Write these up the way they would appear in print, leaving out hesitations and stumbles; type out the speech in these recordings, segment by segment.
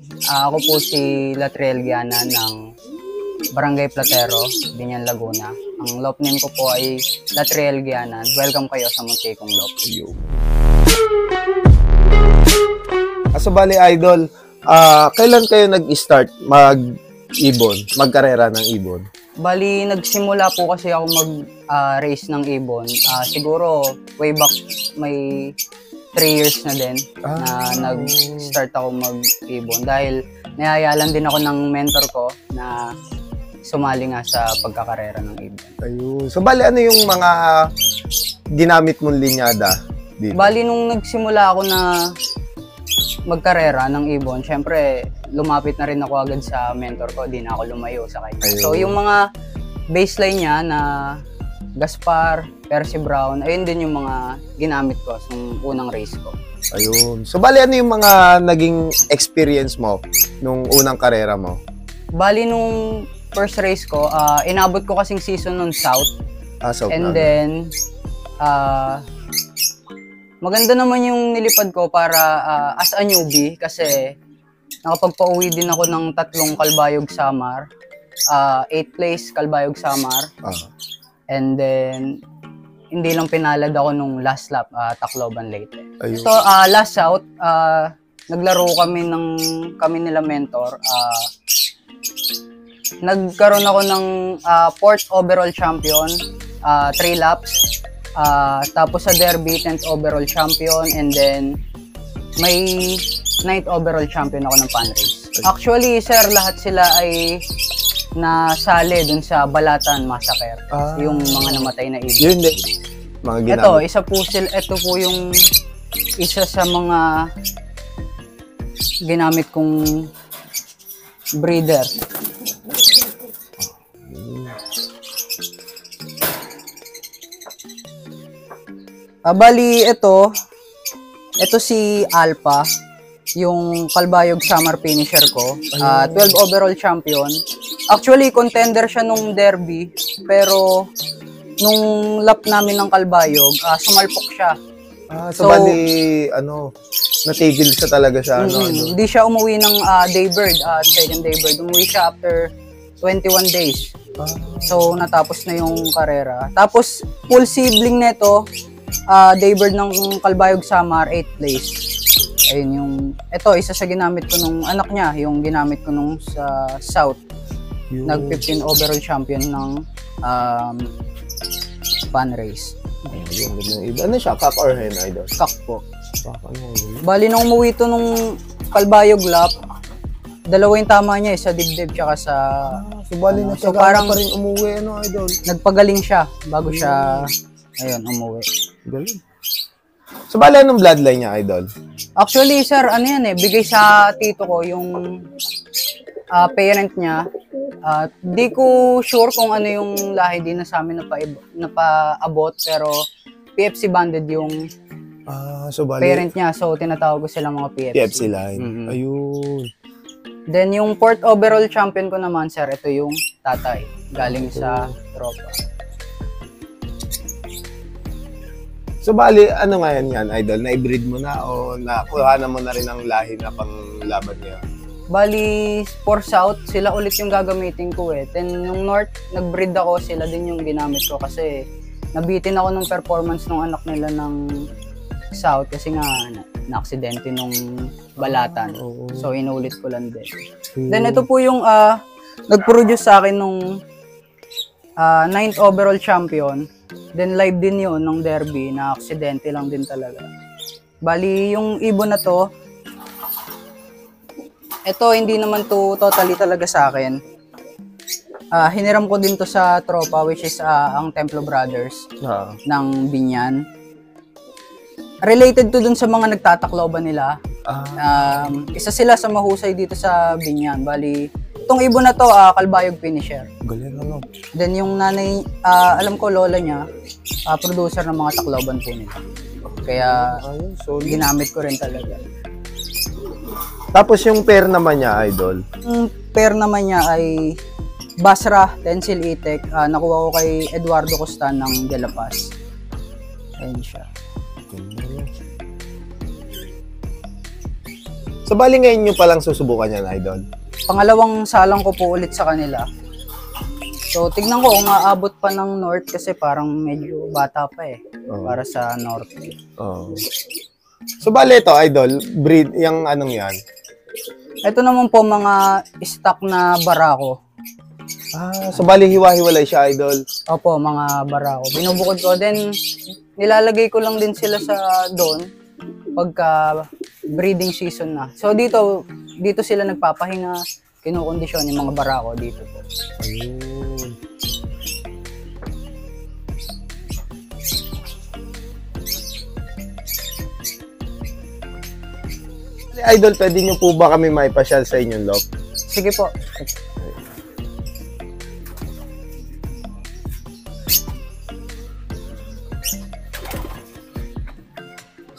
Ako po si Latriel Giana ng Barangay Platero, Binyan, Laguna. Ang loop name ko po ay Latriel Giana. Welcome kayo sa Muntikong Loop. So bali idol, kailan kayo nag-start magkarera ng ibon? Bali, nagsimula po kasi ako mag-race ng ibon. Siguro, way back may 3 years na din na nag-start ako mag-ibon. Dahil nayayalan din ako ng mentor ko na sumali nga sa pagkakarera ng ibon. Ayun. So bali, ano yung mga ginamit mong linyada dito? Bali, nung nagsimula ako na magkarera ng ibon, syempre lumapit na rin ako agad sa mentor ko, di na ako lumayo sa kanya. Ayun. So yung mga baseline niya na Gaspar, Percy Brown, ayun din yung mga ginamit ko sa unang race ko. Ayun. So bali, ano yung mga naging experience mo nung unang karera mo? Bali nung first race ko, inabot ko kasing season nun South. South and then, maganda naman yung nilipad ko para as a newbie kasi nakapagpauwi din ako ng 3 Kalbayog Samar, 8th place Kalbayog Samar, and then hindi lang pinalad ako nung last lap, Tacloban Leyte. So last out, naglaro kami nila mentor, nagkaroon ako ng 4th overall champion, 3 laps. Tapos sa derby, 10th overall champion, and then may 9th overall champion ako ng fan race. Actually, sir, lahat sila ay nasali dun sa Balatan Massacre. Yung mga namatay na ibon. Yun din. Mga ginamit. Ito po yung isa sa mga ginamit kong breeder. Bali, ito si Alpha, yung Kalbayog Summer finisher ko. 12 overall champion. Actually, contender siya nung derby, pero nung lap namin ng Kalbayog, sumalpok siya. So bali, natigil siya talaga sa Hindi siya umuwi ng daybird, second daybird. Umuwi siya after 21 days. So, natapos na yung karera. Tapos, full sibling nito, daybird ng Kalbayog Samar, 8th place. Ayun ito, isa sa ginamit ko nung anak niya, yung ginamit ko nung sa South. Nag-15 overall champion ng fan race. Ano siya, cock or hen, idol? Cock po. Bali, nung umuwi to nung Kalbayog lap, 2 yung tama niya, sa dibdib tsaka sa... bali na siya, parang pa rin umuwi, idol? Nagpagaling siya bago siya, umuwi. Galing. So, bali, anong bloodline niya, idol? Actually, sir, bigay sa tito ko yung parent niya. Di ko sure kung ano yung lahi din na sa amin napaabot, pero PFC banded yung so bali, parent niya. So, tinatawag ko silang mga PFC. PFC line. Ayun. Then, yung 4th overall champion ko naman, sir, ito yung tatay. Galing sa tropa. So, bali, ano ngayon yan, idol? Na-breed mo na o nakuha mo na rin ang lahi na panglaban niya? Bali, for South, sila ulit yung gagamitin ko eh. Then, yung North, nag-breed ako, sila din yung ginamit ko kasi nabitin ako ng performance ng anak nila ng South kasi nga na-aksidente nung Balatan. So, inulit ko lang din. Then, ito po yung nag-produce sa akin nung 9th overall champion. Then, live din yun nung derby na aksidente lang din talaga. Bali, yung ibon na to, ito, hindi naman to totally talaga sa akin. Hiniram ko din to sa tropa, which is ang Templo Brothers ng Binyan. Related to dun sa mga nagtatakloban nila. Isa sila sa mahusay dito sa Binyan. Bali, itong ibon na to, Kalbayog finisher. Galing, Then yung nanay, alam ko lola niya, producer ng mga takloban po nila. Kaya, ginamit ko rin talaga. Tapos yung pair naman niya, idol? Yung pair naman niya ay Basra, Tencel Itek. Nakuha ko kay Eduardo Costan ng De La Paz. Ayun siya. So, bali ngayon nyo palang susubukan yan, Idol? Pangalawang salang ko po ulit sa kanila. So, tignan ko kung aabot pa ng North kasi parang medyo bata pa eh. Para sa North. Oh. So, bali ito, Idol, breed, yung anong yan? Ito naman po mga stock na barako. So bali hiwa-hiwalay siya, Idol. Opo, mga barako. Binubukod ko. Then, nilalagay ko lang din sila sa doon pagka breeding season na. So, dito sila nagpapahinga, kinukondisyon yung mga barako dito po. Ayun. Idol, pwede nyo po ba kami maipasyal sa inyong lot? Sige po.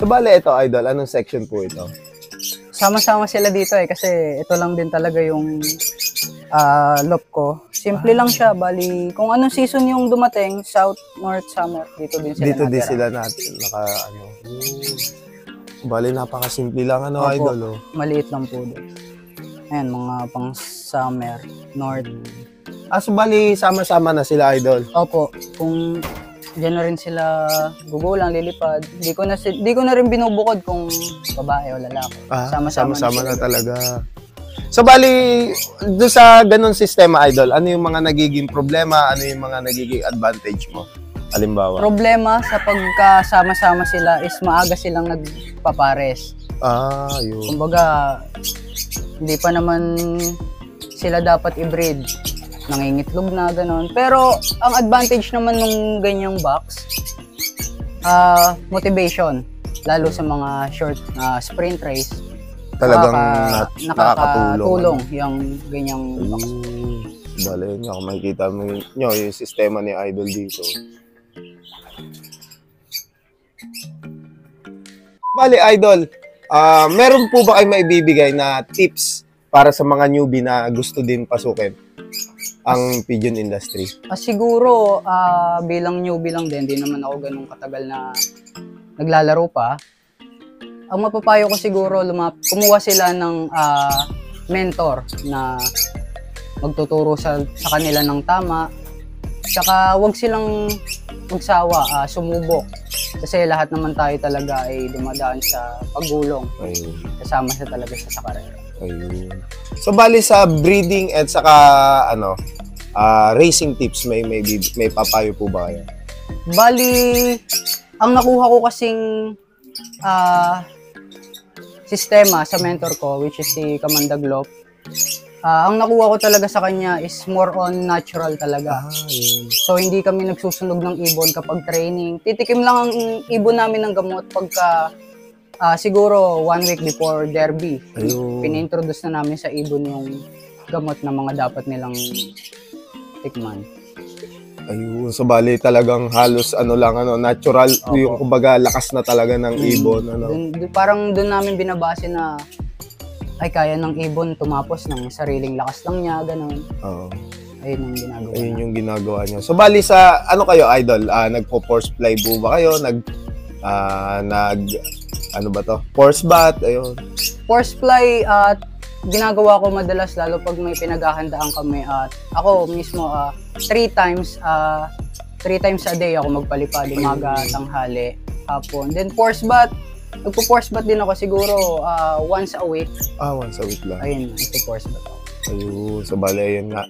So, bale ito, Idol, anong section po ito? Sama-sama sila dito eh kasi ito lang din talaga yung lop ko. Simple lang siya. Bali, kung anong season yung dumating, South, North, Summer, dito din sila Dito din natira. sila natin, bali, napakasimple lang, Opo, Idol, oh. maliit lang po doon. Ayan, mga pang Summer, North. So bali, sama-sama na sila, Idol. Opo, kung diyan na rin sila gugulang, lilipad. Di ko na rin binubukod kung babae o lalaki. Sama-sama na talaga. So bali, doon sa ganun sistema, Idol, ano yung mga nagiging problema, ano yung mga nagiging advantage mo? Halimbawa. Problema sa pagkasama-sama sila is maaga silang nagpapares. Yun. Kumbaga, hindi pa naman sila dapat i-breed. Nangingitlog na, gano'n. Pero, ang advantage naman nung ganyang box, motivation. Lalo sa mga short sprint race. Talagang nakakatulong yung ganyang box. Bale, yun nga, kung makikita mo nyo yung sistema ni Idol dito. Bale, Idol, meron po ba kayo maibibigay na tips para sa mga newbie na gusto din pasukin ang pigeon industry? Siguro, bilang newbie lang din, di naman ako ganun katagal na naglalaro pa. Ang mapapayo ko siguro, kumuha sila ng mentor na magtuturo sa kanila ng tama. Tsaka wag silang magsawa, sumubok. Kasi lahat naman tayo talaga ay dumadaan sa paggulong. Ayun. Kasama siya talaga sa karera. Ayun. So bali sa breeding at saka racing tips, may papayo po ba kayo? Bali, ang nakuha ko kasing sistema sa mentor ko, which is si Kamandag Lop, ang nakuha ko talaga sa kanya is more on natural talaga. Ayun. So, hindi kami nagsusunog ng ibon kapag training. Titikim lang ang ibon namin ng gamot pagka siguro 1 week before derby. Ayun. Pina-introduce na namin sa ibon yung gamot na mga dapat nilang tikman. Ayun. So bali talagang halos natural. Opo. Yung kumbaga lakas na talaga ng ibon. Parang doon namin binabase na ay kaya ng ibon tumapos ng sariling lakas lang niya, gano'n. Oo. Ayun yung ginagawa. Ayun yung ginagawa niyo. So bali sa kayo, Idol? Nagpo-force fly po ba kayo? Force bat, ayun. Force fly ginagawa ko madalas lalo pag may pinaghahandaan kami at ako mismo 3 times a day ako magpalipad, umaga, tanghali, hapon. Then force bat, nagpo-force bat din ako siguro once a week. Once a week lang. Ayun, nagpo-force bat ako. Ayun, so bali ayun nga.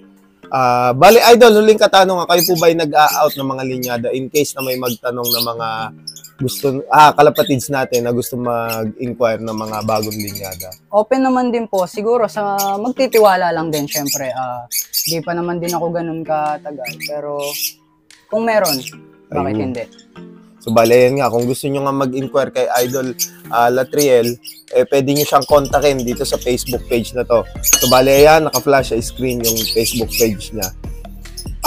Bali, Idol, huling katanungan, kayo po ba ay nag-a-out ng mga linyada in case na may magtanong na mga kalapatids natin na gusto mag-inquire ng mga bagong linyada? Open naman din po, siguro sa magtitiwala lang din, syempre. Di pa naman din ako ganun katagal, pero kung meron, bakit Ayun. hindi? So, bali, yan nga, kung gusto nyo nga mag-inquire kay Idol Latriel, pwede nyo siyang kontakin dito sa Facebook page na to. So, bali, ayan, naka-flash sa screen yung Facebook page niya.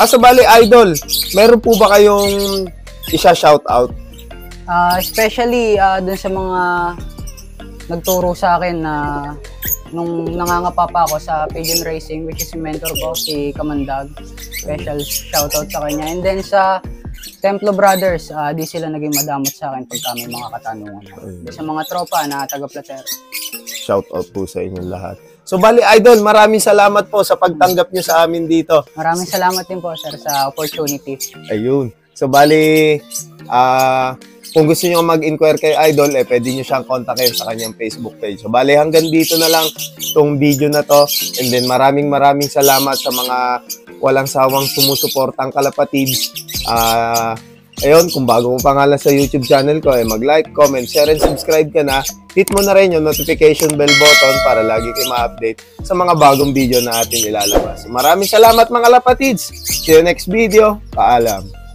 So, bali, Idol, meron po ba kayong isa-shoutout? Especially dun sa mga nagturo sa akin na nung nangangapa pa ako sa pigeon racing, which is mentor ko, si Kamandag. Special shoutout sa kanya. And then sa Templo Brothers, di sila naging madamot sa akin pagka may mga katanungan. Sa mga tropa na taga Platero. shoutout po sa inyong lahat. So bali idol, maraming salamat po sa pagtanggap nyo sa amin dito. Maraming salamat din po, sir, sa opportunity. Ayun. So bali, kung gusto nyo mag-inquire kay Idol, pwede nyo siyang kontakin sa kanyang Facebook page. So bali, hanggang dito na lang tong video na to. And then maraming salamat sa mga walang sawang sumusuportang kalapatids. Ayun, kung bago mo pangalan sa YouTube channel ko, mag-like, comment, share, and subscribe ka na. Hit mo na rin yung notification bell button para lagi kayo ma-update sa mga bagong video na atin ilalabas. So, maraming salamat mga lapatids. See you next video. Paalam.